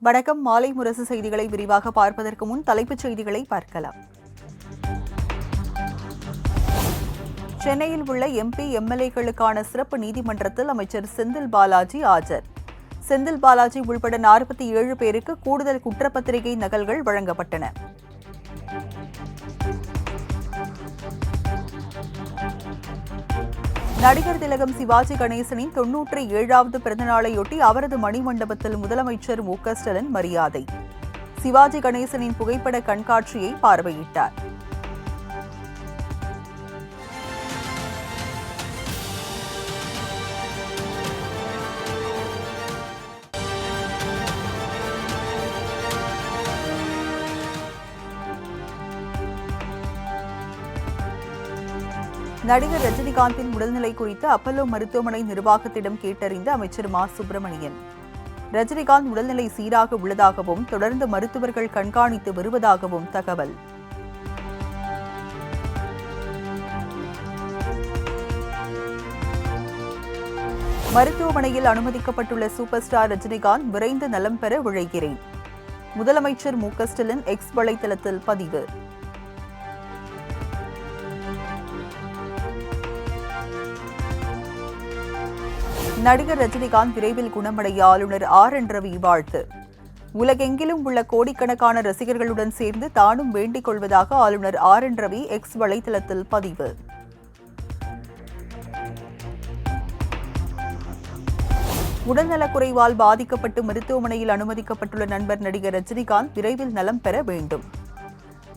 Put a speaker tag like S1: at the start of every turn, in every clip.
S1: வணக்கம். மாலை முரசு செய்திகளை விரிவாக பார்ப்பதற்கு முன் தலைப்புச் செய்திகளை பார்க்கலாம். சென்னையில் உள்ள எம்பி எம்எல்ஏக்களுக்கான சிறப்பு நீதிமன்றத்தில் அமைச்சர் செந்தில் பாலாஜி ஆஜர். செந்தில் பாலாஜி உள்பட 47 பேருக்கு கூடுதல் குற்றப்பத்திரிகை நகல்கள் வழங்கப்பட்டன. நடிகர் திலகம் சிவாஜி கணேசனின் 97வது பிறந்தநாளையொட்டி அவரது மணிமண்டபத்தில் முதலமைச்சர் மு.க.ஸ்டாலின் மரியாதை. சிவாஜி கணேசனின் புகைப்பட கண்காட்சியை பார்வையிட்டார். நடிகர் ரஜினிகாந்தின் உடல்நிலை குறித்து அப்பல்லோ மருத்துவமனை நிர்வாகத்திடம் கேட்டறிந்த அமைச்சர் மா. சுப்பிரமணியன், ரஜினிகாந்த் உடல்நிலை சீராக உள்ளதாகவும் தொடர்ந்து மருத்துவர்கள் கண்காணித்து வருவதாகவும் தகவல். மருத்துவமனையில் அனுமதிக்கப்பட்டுள்ள சூப்பர் ஸ்டார் ரஜினிகாந்த் விரைந்து நலம் பெற உழைக்கிறேன். முதலமைச்சர் மு.க.ஸ்டாலின் எக்ஸ் வலைதளத்தில் பதிவு. நடிகர் ரஜினிகாந்த் விரைவில் குணமடைய ஆளுநர் ஆர்.என். ரவி வாழ்த்து. உலகெங்கிலும் உள்ள கோடிக்கணக்கான ரசிகர்களுடன் சேர்ந்து தானும் வேண்டிக் கொள்வதாக ஆளுநர் ஆர்.என். ரவி எக்ஸ் வலைதளத்தில் பதிவு. உடல்நலக்குறைவால் பாதிக்கப்பட்டு மருத்துவமனையில் அனுமதிக்கப்பட்டுள்ள நண்பர் நடிகர் ரஜினிகாந்த் விரைவில் நலம் பெற வேண்டும்.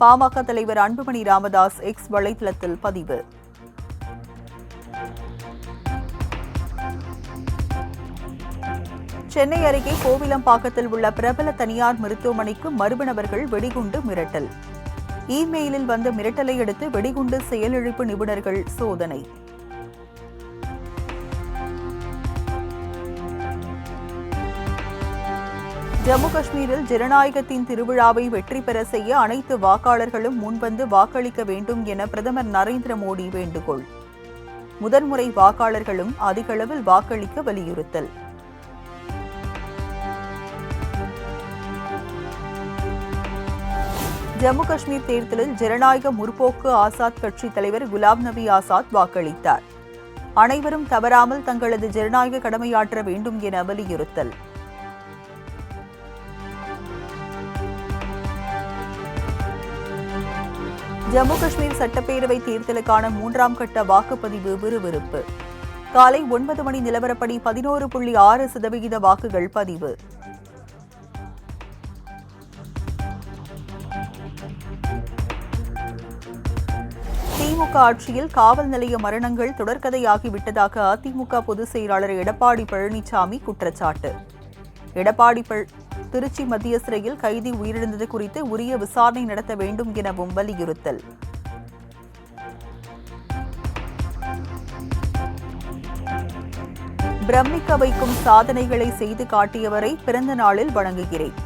S1: பாமக தலைவர் அன்புமணி ராமதாஸ் எக்ஸ் வலைதளத்தில் பதிவு. சென்னை அருகே கோவிலம்பாக்கத்தில் உள்ள பிரபல தனியார் மருத்துவமனைக்கு மர்ம நபர்கள் வெடிகுண்டு மிரட்டல். இமெயிலில் வந்த மிரட்டலை அடுத்து வெடிகுண்டு செயலிழப்பு நிபுணர்கள் சோதனை. ஜம்மு காஷ்மீரில் ஜனநாயகத்தின் திருவிழாவை வெற்றி பெற செய்ய அனைத்து வாக்காளர்களும் முன்வந்து வாக்களிக்க வேண்டும் என பிரதமர் நரேந்திர மோடி வேண்டுகோள். முதன்முறை வாக்காளர்களும் அதிகளவில் வாக்களிக்க வலியுறுத்தல். ஜம்மு காஷ்மீர் தேர்தலில் ஜனநாயக முற்போக்கு ஆசாத் கட்சி தலைவர் குலாம் நபி ஆசாத் வாக்களித்தார். அனைவரும் தவறாமல் தங்களது ஜனநாயக கடமையாற்ற வேண்டும் என வலியுறுத்தல். ஜம்மு காஷ்மீர் சட்டப்பேரவை தேர்தலுக்கான 3ஆம் கட்ட வாக்குப்பதிவு விறுவிறுப்பு. காலை 9 மணி நிலவரப்படி 11.6% வாக்குகள் பதிவு. திமுக ஆட்சியில் காவல் நிலைய மரணங்கள் தொடர்கதையாகிவிட்டதாக அதிமுக பொதுச் செயலாளர் எடப்பாடி பழனிசாமி குற்றச்சாட்டு. எடப்பாடி திருச்சி மத்திய சிறையில் கைதி உயிரிழந்தது குறித்து உரிய விசாரணை நடத்த வேண்டும் எனவும் வலியுறுத்தல். பிரமிக்க வைக்கும் சாதனைகளை செய்து காட்டியவரை பிறந்த நாளில் வணங்குகிறேன்.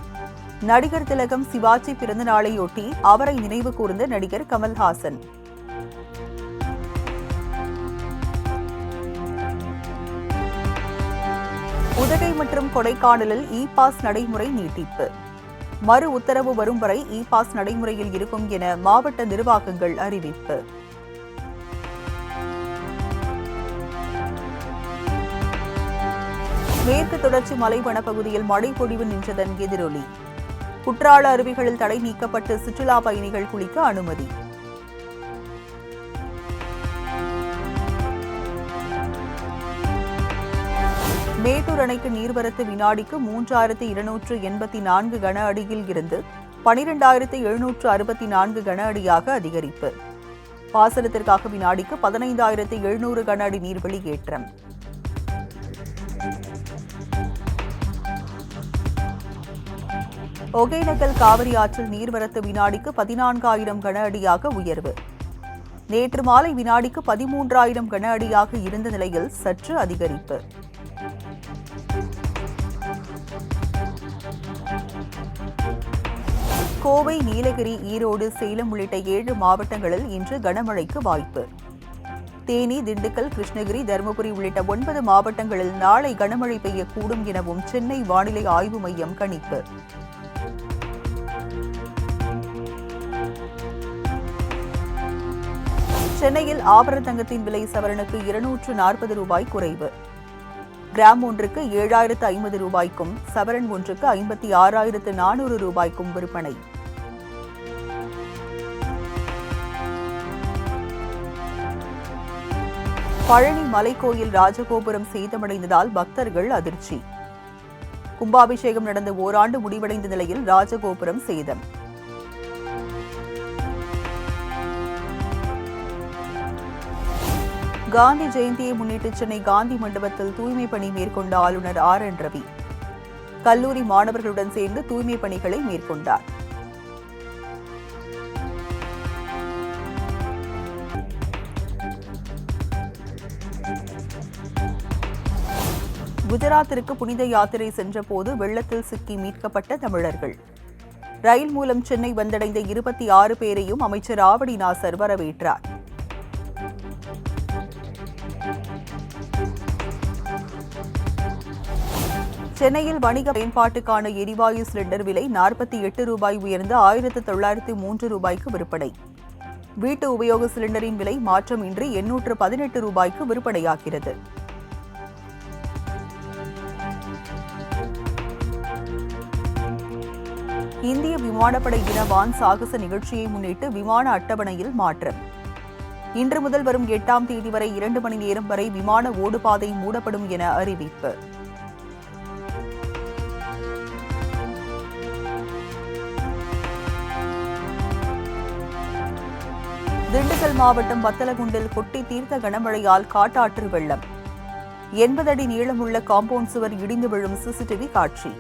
S1: நடிகர் திலகம் சிவாஜி பிறந்த நாளையொட்டி அவரை நினைவு கூர்ந்த நடிகர் கமல்ஹாசன். உதகை மற்றும் கொடைக்கானலில் இ-பாஸ் நடைமுறை நீட்டிப்பு. மறு உத்தரவு வரும் வரை இ-பாஸ் நடைமுறையில் இருக்கும் என மாவட்ட நிர்வாகங்கள் அறிவிப்பு. மேற்கு தொடர்ச்சி மலை வனப்பகுதியில் மழை பொழிவு நின்றதன் எதிரொலி. குற்றால அருவிகளில் தடை நீக்கப்பட்டு சுற்றுலா பயணிகள் குளிக்க அனுமதி. மேட்டூர் அணைக்கு நீர்வரத்து வினாடிக்கு 3284 கன அடியில் இருந்து 12764 கன அடியாக அதிகரிப்பு. பாசனத்திற்காக வினாடிக்கு 15700 கன அடி நீர் வெளியேற்றம். ஒகேனக்கல் காவிரி ஆற்றில் நீர்வரத்து வினாடிக்கு 14000 கன அடியாக உயர்வு. நேற்று மாலை வினாடிக்கு 13000 கன அடியாக இருந்த நிலையில் சற்று அதிகரிப்பு. கோவை, நீலகிரி, ஈரோடு, சேலம் உள்ளிட்ட 7 மாவட்டங்களில் இன்று கனமழைக்கு வாய்ப்பு. தேனி, திண்டுக்கல், கிருஷ்ணகிரி, தருமபுரி உள்ளிட்ட 9 மாவட்டங்களில் நாளை கனமழை பெய்யக்கூடும் எனவும் சென்னை வானிலை ஆய்வு மையம் கணிப்பு. சென்னையில் ஆபரண தங்கத்தின் விலை சவரனுக்கு 240 ரூபாய் குறைவு. கிராம் ஒன்றுக்கு 7,050 ரூபாய்க்கும் சவரன் ஒன்றுக்கு 56,400 ரூபாய்க்கும் விற்பனை. பழனி மலைக்கோயில் ராஜகோபுரம் சேதமடைந்ததால் பக்தர்கள் அதிர்ச்சி. கும்பாபிஷேகம் நடந்த ஓராண்டு முடிவடைந்த நிலையில் ராஜகோபுரம் சேதம். காந்தி ஜெயந்தியை முன்னிட்டு சென்னை காந்தி மண்டபத்தில் தூய்மை பணி மேற்கொண்ட ஆளுநர் RN ரவி கல்லூரி மாணவர்களுடன் சேர்ந்து தூய்மை பணிகளை மேற்கொண்டார். குஜராத்திற்கு புனித யாத்திரை சென்றபோது வெள்ளத்தில் சிக்கி மீட்கப்பட்ட தமிழர்கள். ரயில் மூலம் சென்னை வந்தடைந்த 26 பேரையும் அமைச்சர் ஆவடி நாசர் வரவேற்றார். சென்னையில் வணிக பயன்பாட்டுக்கான எரிவாயு சிலிண்டர் விலை 48 ரூபாய் உயர்ந்து 1,903 ரூபாய்க்கு விற்பனை. வீட்டு உபயோக சிலிண்டரின் விலை மாற்றமின்றி 818 ரூபாய்க்கு விற்பனையாகிறது. இந்திய விமானப்படை தின வான் சாகச நிகழ்ச்சியை முன்னிட்டு விமான அட்டவணையில் மாற்றம். இன்று முதல் வரும் 8ஆம் தேதி வரை 2 மணி நேரம் வரை விமான ஓடுபாதை மூடப்படும் என அறிவிப்பு. திண்டுக்கல் மாவட்டம் வத்தலகுண்டில் கொட்டி தீர்த்த கனமழையால் காட்டாற்று வெள்ளம். 80 அடி நீளமுள்ள காம்பவுண்ட் சுவர் இடிந்து விழும் CCTV காட்சி.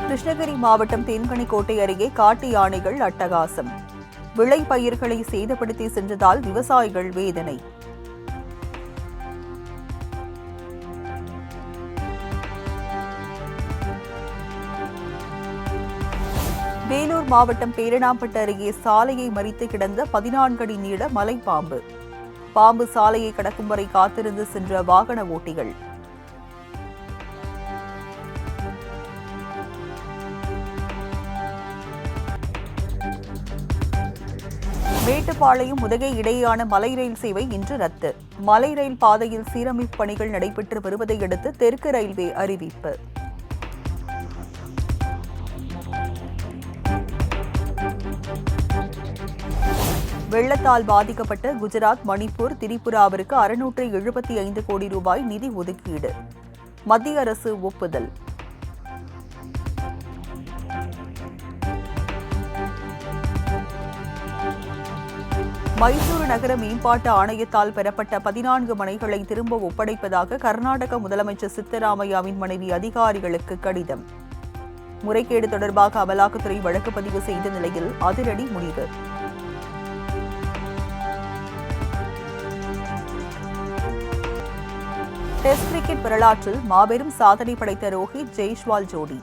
S1: கிருஷ்ணகிரி மாவட்டம் தேன்கனிக்கோட்டை அருகே காட்டு யானைகள் அட்டகாசம். விளை பயிர்களை சேதப்படுத்தி சென்றதால் விவசாயிகள் வேதனை. வேலூர் மாவட்டம் பேரணாம்பட்டு அருகே சாலையை மறித்து கிடந்த 14 அடி நீள மலைப்பாம்பு. பாம்பு சாலையை கடக்கும் வரை காத்திருந்து சென்ற வாகன ஓட்டிகள். மேட்டுப்பாளையம் உதகை இடையேயான மலை ரயில் சேவை இன்று ரத்து. மலை ரயில் பாதையில் சீரமைப்பு பணிகள் நடைபெற்று வருவதை அடுத்து தெற்கு ரயில்வே அறிவிப்பு. வெள்ளத்தால் பாதிக்கப்பட்ட குஜராத், மணிப்பூர், திரிபுராவிற்கு 675 கோடி ரூபாய் நிதி ஒதுக்கீடு. மத்திய அரசு ஒப்புதல். மைசூரு நகர மேம்பாட்டு ஆணையத்தால் பெறப்பட்ட 14 மனைகளை திரும்ப ஒப்படைப்பதாக கர்நாடக முதலமைச்சர் சித்தராமையாவின் மனைவி அதிகாரிகளுக்கு கடிதம். முறைகேடு தொடர்பாக அமலாக்கத்துறை வழக்கு பதிவு செய்த நிலையில் அதிரடி முடிவு. டெஸ்ட் கிரிக்கெட் வரலாற்றில் மாபெரும் சாதனை படைத்த ரோஹித், ஜெய்ஸ்வால் ஜோடி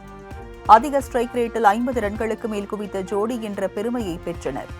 S1: அதிக ஸ்ட்ரைக் ரேட்டில் 50 ரன்களுக்கு மேல் குவித்த ஜோடி என்ற பெருமையை பெற்றனர்.